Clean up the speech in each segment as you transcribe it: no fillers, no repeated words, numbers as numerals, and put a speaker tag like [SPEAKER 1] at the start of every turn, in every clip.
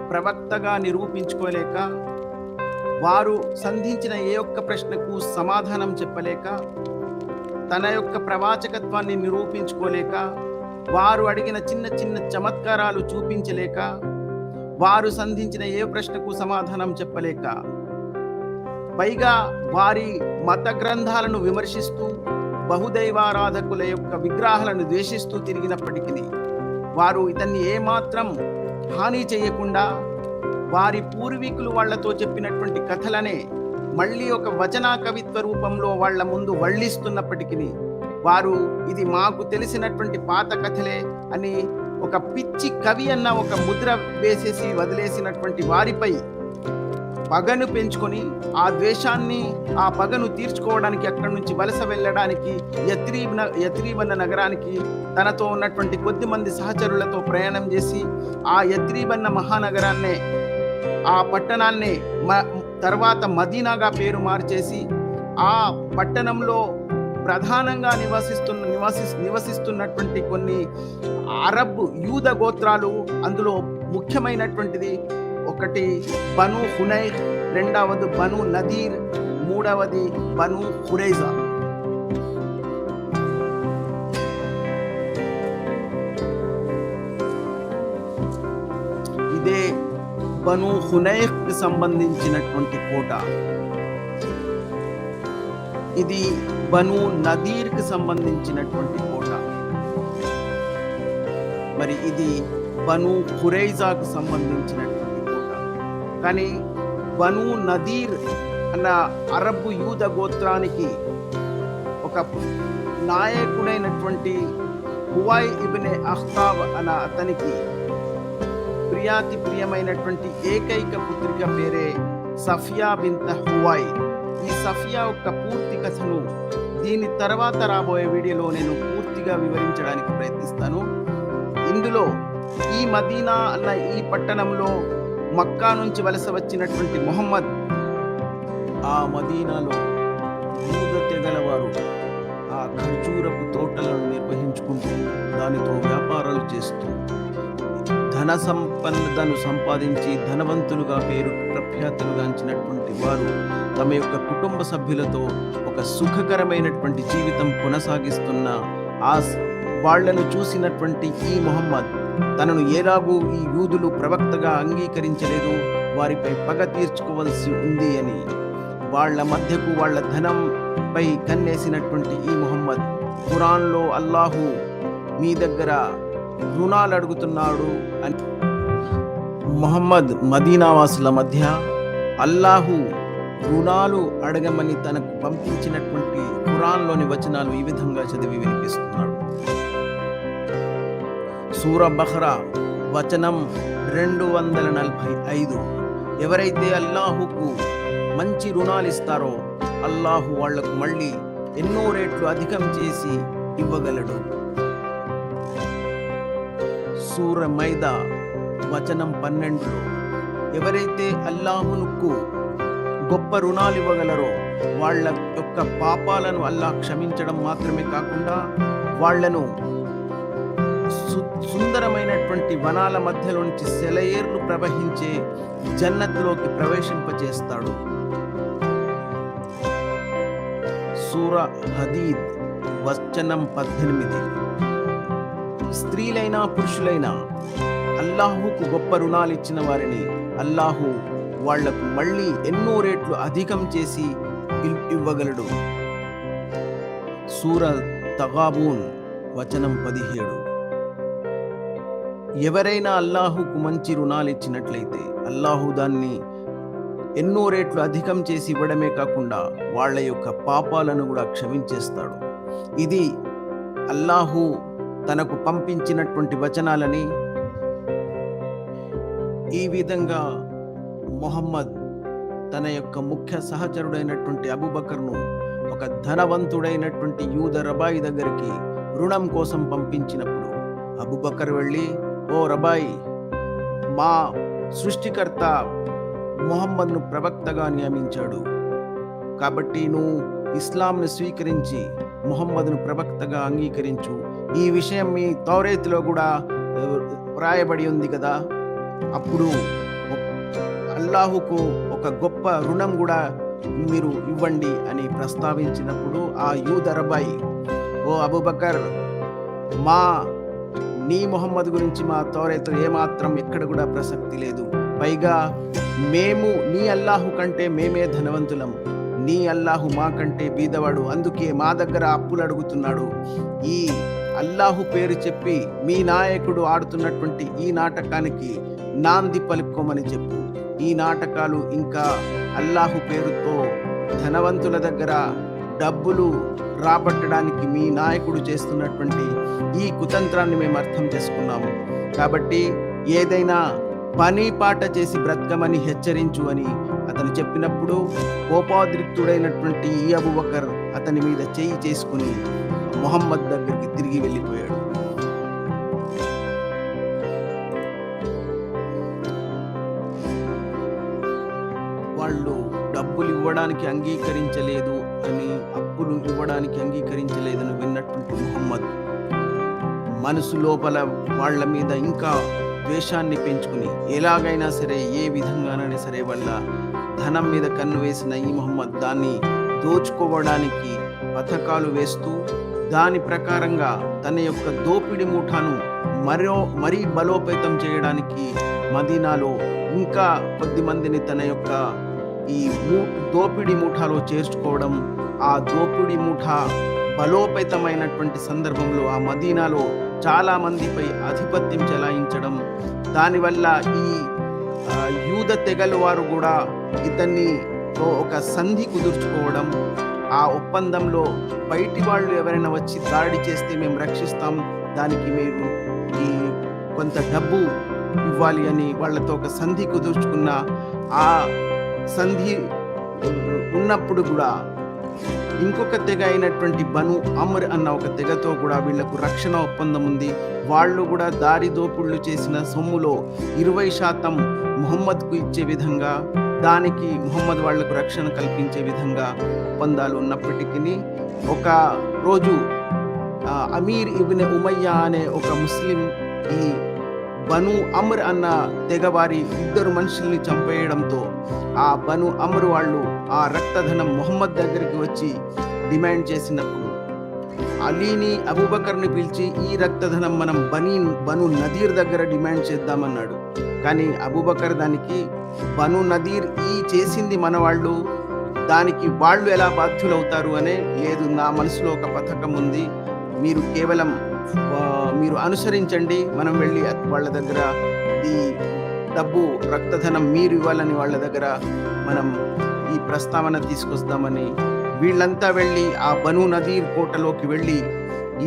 [SPEAKER 1] ప్రవక్తగా నిరూపించుకోలేక, వారు సంధించిన ఏ ఒక్క ప్రశ్నకు సమాధానం చెప్పలేక, తన యొక్క ప్రవాచకత్వాన్ని నిరూపించుకోలేక, వారు అడిగిన చిన్న చిన్న చమత్కారాలు చూపించలేక, వారు సంధించిన ఏ ప్రశ్నకు సమాధానం చెప్పలేక, పైగా వారి మత గ్రంథాలను విమర్శిస్తూ బహుదైవారాధకుల యొక్క విగ్రహాలను ద్వేషిస్తూ తిరిగినప్పటికీ వారు ఇతన్ని ఏమాత్రం హాని చేయకుండా వారి పూర్వీకులు వాళ్లతో చెప్పినటువంటి కథలనే మళ్ళీ ఒక వచనా కవిత్వ రూపంలో వాళ్ల ముందు వల్లిస్తున్నప్పటికీ వారు ఇది మాకు తెలిసినటువంటి పాత కథలే అని ఒక పిచ్చి కవి అన్న ఒక ముద్ర వేసేసి వదిలేసినటువంటి వారిపై పగను పెంచుకొని ఆ ద్వేషాన్ని, ఆ పగను తీర్చుకోవడానికి అక్కడి నుంచి వలస వెళ్ళడానికి యత్రీబన్న నగరానికి తనతో ఉన్నటువంటి కొద్ది మంది సహచరులతో ప్రయాణం చేసి ఆ యత్రీబన్న మహానగరాన్నే, ఆ పట్టణాన్నే తర్వాత మదీనాగా పేరు మార్చేసి ఆ పట్టణంలో ప్రధానంగా నివసిస్తున్నటువంటి కొన్ని అరబ్ యూద గోత్రాలు, అందులో ముఖ్యమైనటువంటిది ఒకటి బను హునైర్, రెండవది బను నదీర్, మూడవది బను ఖురైజా. ఇదే బను హునైర్ కి సంబంధించినటువంటి కోట. ఇది బను నదీర్ కి సంబంధించినటువంటి కోట. మరి ఇది బను ఖురైజాకు సంబంధించినటువంటి కోట. కానీ బను నదీర్ అన్న అరబ్ యూద గోత్రానికి ఒక నాయకుడైనటువంటి హువై ఇబ్నే అఖ్తాబ్ అన్న అతనికి ప్రియమైనటువంటి ఏకైక పుత్రిక పేరే సఫియా బింత్ హువై. ఈ సఫియా యొక్క పూర్తి కథను దీని తర్వాత రాబోయే వీడియోలో నేను పూర్తిగా వివరించడానికి ప్రయత్నిస్తాను. ఇందులో ఈ మదీనా అన్న ఈ పట్టణంలో మక్కా నుంచి వలస వచ్చినటువంటి ముహమ్మద్ ఆ మదీనాలో యూద తెగల వారు ఆ ఖర్జూరపు తోటలను నిర్వహించుకుంటూ దానితో వ్యాపారాలు చేస్తూ ధన సంపన్నతను సంపాదించి ధనవంతులుగా పేరు ప్రఖ్యాతులుగాంచినటువంటి వారు తమ యొక్క కుటుంబ సభ్యులతో ఒక సుఖకరమైనటువంటి జీవితం కొనసాగిస్తున్న వాళ్లను చూసినటువంటి ఈ ముహమ్మద్ తనను ఎలాగూ ఈ యూదులు ప్రవక్తగా అంగీకరించలేదు, వారిపై పగ తీర్చుకోవలసి ఉంది అని వాళ్ల మధ్యకు వాళ్ల ధనంపై కన్నేసినటువంటి ఈ ముహమ్మద్ ఖురాన్లో అల్లాహు మీ దగ్గర రుణాలు అడుగుతున్నాడు అని ముహమ్మద్ మదీనావాసుల మధ్య అల్లాహు రుణాలు అడగమని తనకు పంపించినటువంటి ఖురాన్లోని వచనాలు ఈ విధంగా చదివి వినిపిస్తున్నాడు. సూర బహ్రా వచనం 245. ఎవరైతే అల్లాహుకు మంచి రుణాలు ఇస్తారో అల్లాహు వాళ్లకు మళ్ళీ ఎన్నో రేట్లు అధికం చేసి ఇవ్వగలడు. సూర మైదా వచనం 12. ఎవరైతే అల్లాహుకు గొప్ప రుణాలు ఇవ్వగలరో వాళ్ళ యొక్క పాపాలను అల్లాహ్ క్షమించడం మాత్రమే కాకుండా వాళ్లను సుందరమైనటువంటి వనాల మధ్యలోంచి సెలయేర్లు ప్రవహించే జన్నత్లోకి ప్రవేశింపచేస్తాడు. సూర హదీద్ వచనం 18. స్త్రీలైనా పురుషులైనా అల్లాహుకు గొప్ప రుణాలు ఇచ్చిన వారిని అల్లాహు వాళ్లకు మళ్ళీ ఎన్నో రేట్లు అధికం చేసి ఇవ్వగలడు. సూర తగాబూన్ వచనం 17. ఎవరైనా అల్లాహుకు మంచి రుణాలు ఇచ్చినట్లయితే అల్లాహు దాన్ని ఎన్నో రేట్లు అధికం చేసి ఇవ్వడమే కాకుండా వాళ్ళ యొక్క పాపాలను కూడా క్షమించేస్తాడు. ఇది అల్లాహు తనకు పంపించినటువంటి వచనాలని ఈ విధంగా ముహమ్మద్ తన యొక్క ముఖ్య సహచరుడైనటువంటి అబూబకర్ను ఒక ధనవంతుడైనటువంటి యూద రబాయి దగ్గరికి రుణం కోసం పంపించినప్పుడు అబూబకర్ వెళ్ళి, ఓ రబాయి, మా సృష్టికర్త ముహమ్మద్ను ప్రవక్తగా నియమించాడు కాబట్టి నువ్వు ఇస్లాంను స్వీకరించి ముహమ్మద్ను ప్రవక్తగా అంగీకరించు. ఈ విషయం మీ తౌరేతులో కూడా వ్రాయబడి ఉంది కదా. అప్పుడు అల్లాహుకు ఒక గొప్ప రుణం కూడా మీరు ఇవ్వండి అని ప్రస్తావించినప్పుడు ఆ యూదరబాయి, ఓ అబూబకర్, మా నీ మొహమ్మద్ గురించి మా తౌరాతులో ఏమాత్రం ఎక్కడ కూడా ప్రసక్తి లేదు. పైగా మేము నీ అల్లాహు కంటే మేమే ధనవంతులం, నీ అల్లాహు మా కంటే బీదవాడు, అందుకే మా దగ్గర అప్పులు అడుగుతున్నాడు. ఈ అల్లాహు పేరు చెప్పి మీ నాయకుడు ఆడుతున్నటువంటి ఈ నాటకానికి నాంది పలుకోమని చెప్పు. ఈ నాటకాలు ఇంకా అల్లాహు పేరుతో ధనవంతుల దగ్గర డబ్బులు రాబట్టడానికి మీ నాయకుడు చేస్తున్నటువంటి ఈ కుతంత్రాన్ని మేము అర్థం చేసుకున్నాము. కాబట్టి ఏదైనా పని పాట చేసి బ్రతకమని హెచ్చరించు అని అతను చెప్పినప్పుడు కోపాద్రిక్తుడైనటువంటి ఈ అబూబకర్ అతని మీద చేయి చేసుకుని మొహమ్మద్ దగ్గరికి తిరిగి వెళ్ళిపోయాడు. వాళ్ళు డబ్బులు ఇవ్వడానికి అంగీకరించలేదు అని, అప్పులు ఇవ్వడానికి అంగీకరించలేదని విన్నటువంటి ముహమ్మద్ మనసు లోపల వాళ్ళ మీద ఇంకా ద్వేషాన్ని పెంచుకుని ఎలాగైనా సరే, ఏ విధంగానైనా సరే వాళ్ళ ధనం మీద కన్ను వేసిన ఈ ముహమ్మద్ దాన్ని దోచుకోవడానికి పథకాలు వేస్తూ దాని ప్రకారంగా తన యొక్క దోపిడి ముఠాను మరీ బలోపేతం చేయడానికి మదీనాలో ఇంకా కొద్ది మందిని తన యొక్క ఈ దోపిడి ముఠాలో చేర్చుకోవడం, ఆ దోపిడి ముఠా బలోపేతమైనటువంటి సందర్భంలో ఆ మదీనాలో చాలా మందిపై ఆధిపత్యం చెలాయించడం, దానివల్ల ఈ యూద తెగల వారు కూడా ఇతన్ని ఒక సంధి కుదుర్చుకోవడం, ఆ ఒప్పందంలో బయటి వాళ్ళు ఎవరైనా వచ్చి దాడి చేస్తే మేము రక్షిస్తాం, దానికి మీరు ఈ కొంత డబ్బు ఇవ్వాలి అని వాళ్ళతో ఒక సంధి కుదుర్చుకున్న ఆ సంధి ఉన్నప్పుడు కూడా ఇంకొక తెగ అయినటువంటి బను అమర్ అన్న ఒక తెగతో కూడా వీళ్లకు రక్షణ ఒప్పందం ఉంది. వాళ్ళు కూడా దారి దోపుళ్ళు చేసిన సొమ్ములో 20% ముహమ్మద్కు ఇచ్చే విధంగా, దానికి ముహమ్మద్ వాళ్లకు రక్షణ కల్పించే విధంగా ఒప్పందాలు ఉన్నప్పటికీ ఒక రోజు అమీర్ ఇబ్న్ ఉమయ్యా అనే ఒక ముస్లిం ఈ బను అమర్ అన్న తెగవారి 2 మనుషుల్ని చంపేయడంతో ఆ బను అమర్ వాళ్ళు ఆ రక్తధనం ముహమ్మద్ దగ్గరికి వచ్చి డిమాండ్ చేసినప్పుడు అలీని అబూబకర్ని పిలిచి ఈ రక్తధనం మనం బను నదీర్ దగ్గర డిమాండ్ చేద్దామన్నాడు. కానీ అబూబకర్ దానికి బను నదీర్ ఈ చేసింది మన వాళ్ళు, దానికి వాళ్ళు ఎలా బాధ్యులవుతారు అనే, లేదు నా మనసులో ఒక పథకం ఉంది, మీరు కేవలం మీరు అనుసరించండి, మనం వెళ్ళి వాళ్ళ దగ్గర ఈ డబ్బు రక్తధనం మీరు ఇవ్వాలని వాళ్ళ దగ్గర మనం ఈ ప్రస్తావన తీసుకొస్తామని వీళ్ళంతా వెళ్ళి ఆ బను నదీర్ కోటలోకి వెళ్ళి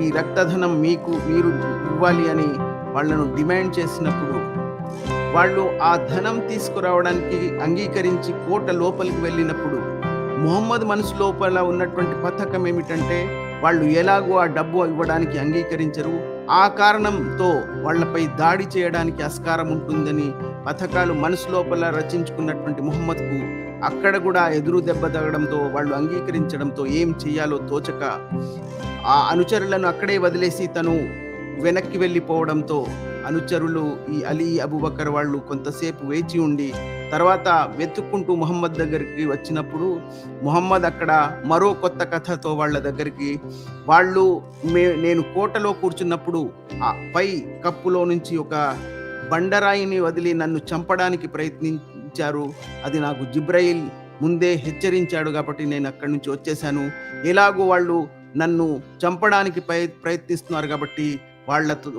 [SPEAKER 1] ఈ రక్తధనం మీరు ఇవ్వాలి అని వాళ్ళను డిమాండ్ చేసినప్పుడు వాళ్ళు ఆ ధనం తీసుకురావడానికి అంగీకరించి కోట లోపలికి వెళ్ళినప్పుడు ముహమ్మద్ మనసు లోపల ఉన్నటువంటి పథకం ఏమిటంటే వాళ్ళు ఎలాగో ఆ డబ్బు ఇవ్వడానికి అంగీకరించరు, ఆ కారణంతో వాళ్ళపై దాడి చేయడానికి ఆస్కారం ఉంటుందని పథకాలు మనసు లోపల రచించుకున్నటువంటి ముహమ్మద్కు అక్కడ కూడా ఎదురు దెబ్బ తగడంతో వాళ్ళు అంగీకరించడంతో ఏం చేయాలో తోచక ఆ అనుచరులను అక్కడే వదిలేసి తను వెనక్కి వెళ్ళిపోవడంతో అనుచరులు ఈ అలీ అబూబకర్ వాళ్ళు కొంతసేపు వేచి ఉండి తర్వాత వెతుక్కుంటూ ముహమ్మద్ దగ్గరికి వచ్చినప్పుడు ముహమ్మద్ అక్కడ మరో కొత్త కథతో వాళ్ళ దగ్గరికి వాళ్ళు నేను కోటలో కూర్చున్నప్పుడు ఆ పై కప్పులో నుంచి ఒక బండరాయిని వదిలి నన్ను చంపడానికి ప్రయత్నించారు, అది నాకు జిబ్రయిల్ ముందే హెచ్చరించాడు కాబట్టి నేను అక్కడి నుంచి వచ్చేసాను, ఎలాగో వాళ్ళు నన్ను చంపడానికి ప్రయత్నిస్తున్నారు కాబట్టి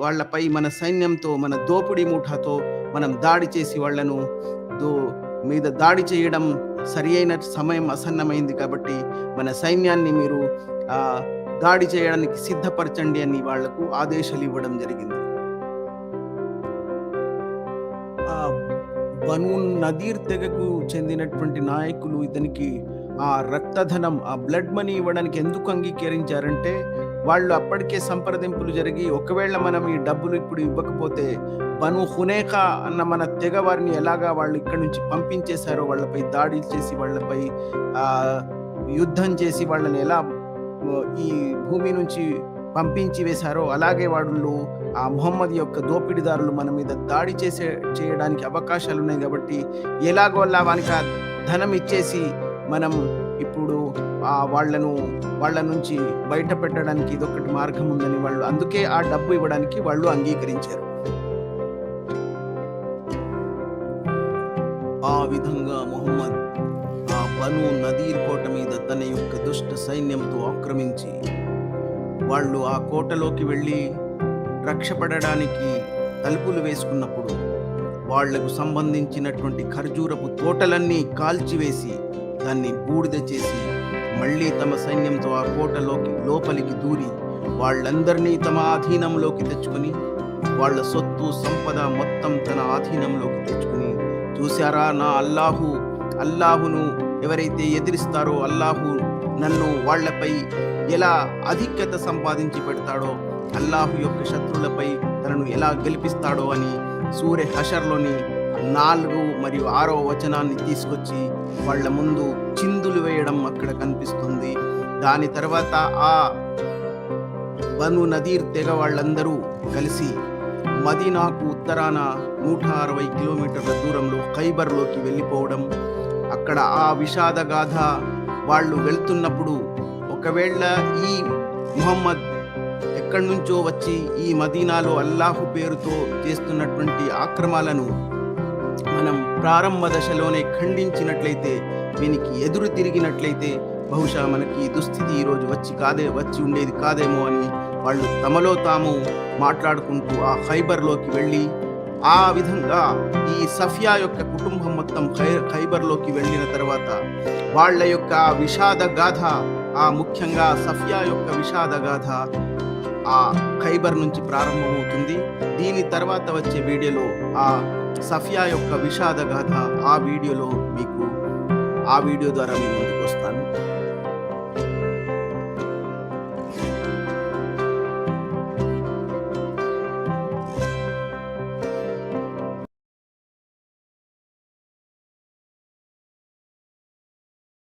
[SPEAKER 1] వాళ్ళపై మన సైన్యంతో మన దోపిడీ ముఠాతో మనం దాడి చేసి వాళ్ళను మీద దాడి చేయడం సరి అయిన సమయం ఆసన్నమైంది కాబట్టి మన సైన్యాన్ని మీరు దాడి చేయడానికి సిద్ధపరచండి అని వాళ్లకు ఆదేశాలు ఇవ్వడం జరిగింది. బను నదీర్ తెగకు చెందినటువంటి నాయకులు ఇతనికి ఆ రక్తధనం, ఆ బ్లడ్ మనీ ఇవ్వడానికి ఎందుకు అంగీకరించారంటే వాళ్ళు అప్పటికే సంప్రదింపులు జరిగి ఒకవేళ మనం ఈ డబ్బులు ఇప్పుడు ఇవ్వకపోతే బను హునేకా అన్న మన తెగ వారిని ఎలాగా వాళ్ళు ఇక్కడి నుంచి పంపించేశారో, వాళ్ళపై దాడి చేసి వాళ్ళపై యుద్ధం చేసి వాళ్ళని ఎలా ఈ భూమి నుంచి పంపించి వేశారో అలాగే వాళ్ళు ఆ ముహమ్మద్ యొక్క దోపిడీదారులు మన మీద దాడి చేయడానికి అవకాశాలు ఉన్నాయి కాబట్టి ఎలాగో అలా వానికి ఆ ధనం ఇచ్చేసి మనం ఇప్పుడు వాళ్ళ నుంచి బయట పెట్టడానికి ఇదొకటి మార్గం ఉందని వాళ్ళు అందుకే ఆ డబ్బు ఇవ్వడానికి వాళ్ళు అంగీకరించారు. ఆ విధంగా ముహమ్మద్ ఆ బను నదీర్ కోట మీద తన యొక్క దుష్ట సైన్యంతో ఆక్రమించి వాళ్ళు ఆ కోటలోకి వెళ్ళి రక్షపడడానికి తలుపులు వేసుకున్నప్పుడు వాళ్లకు సంబంధించినటువంటి ఖర్జూరపు తోటలన్నీ కాల్చివేసి దాన్ని బూడిద చేసి మళ్ళీ తమ సైన్యంతో ఆ లోపలికి దూరి వాళ్ళందరినీ తమ ఆధీనంలోకి తెచ్చుకొని వాళ్ళ సొత్తు సంపద మొత్తం తన ఆధీనంలోకి తెచ్చుకుని, చూశారా నా అల్లాహును ఎవరైతే ఎదిరిస్తారో అల్లాహు నన్ను వాళ్లపై ఎలా ఆధిక్యత సంపాదించి పెడతాడో, అల్లాహు యొక్క శత్రువులపై తనను ఎలా గెలిపిస్తాడో అని సూరె హషర్లోని 4 మరియు 6వ వచనాన్ని తీసుకొచ్చి వాళ్ళ ముందు చిందులు వేయడం అక్కడ కనిపిస్తుంది. దాని తర్వాత ఆ బను నదీర్ తెగ వాళ్ళందరూ కలిసి మదీనాకు ఉత్తరాన 160 కిలోమీటర్ల దూరంలో ఖైబర్లోకి వెళ్ళిపోవడం, అక్కడ ఆ విషాదగాథ వాళ్ళు వెళ్తున్నప్పుడు ఒకవేళ ఈ ముహమ్మద్ ఎక్కడి నుంచో వచ్చి ఈ మదీనాలో అల్లాహు పేరుతో చేస్తున్నటువంటి ఆక్రమాలను మనం ప్రారంభ దశలోనే ఖండించినట్లయితే, దీనికి ఎదురు తిరిగినట్లయితే బహుశా మనకి ఈ దుస్థితి ఈరోజు వచ్చి ఉండేది కాదేమో అని వాళ్ళు తమలో తాము మాట్లాడుకుంటూ ఆ ఖైబర్లోకి వెళ్ళి, ఆ విధంగా ఈ సఫియా యొక్క కుటుంబం మొత్తం ఖైబర్లోకి వెళ్ళిన తర్వాత వాళ్ళ యొక్క విషాద గాథ, ఆ ముఖ్యంగా సఫియా యొక్క విషాద గాథ ఆ ఖైబర్ నుంచి ప్రారంభమవుతుంది. దీని తర్వాత వచ్చే వీడియోలో ఆ సఫియా యొక్క విషాద గాథ ఆ వీడియో ద్వారా మీ ముందుకు వస్తాను.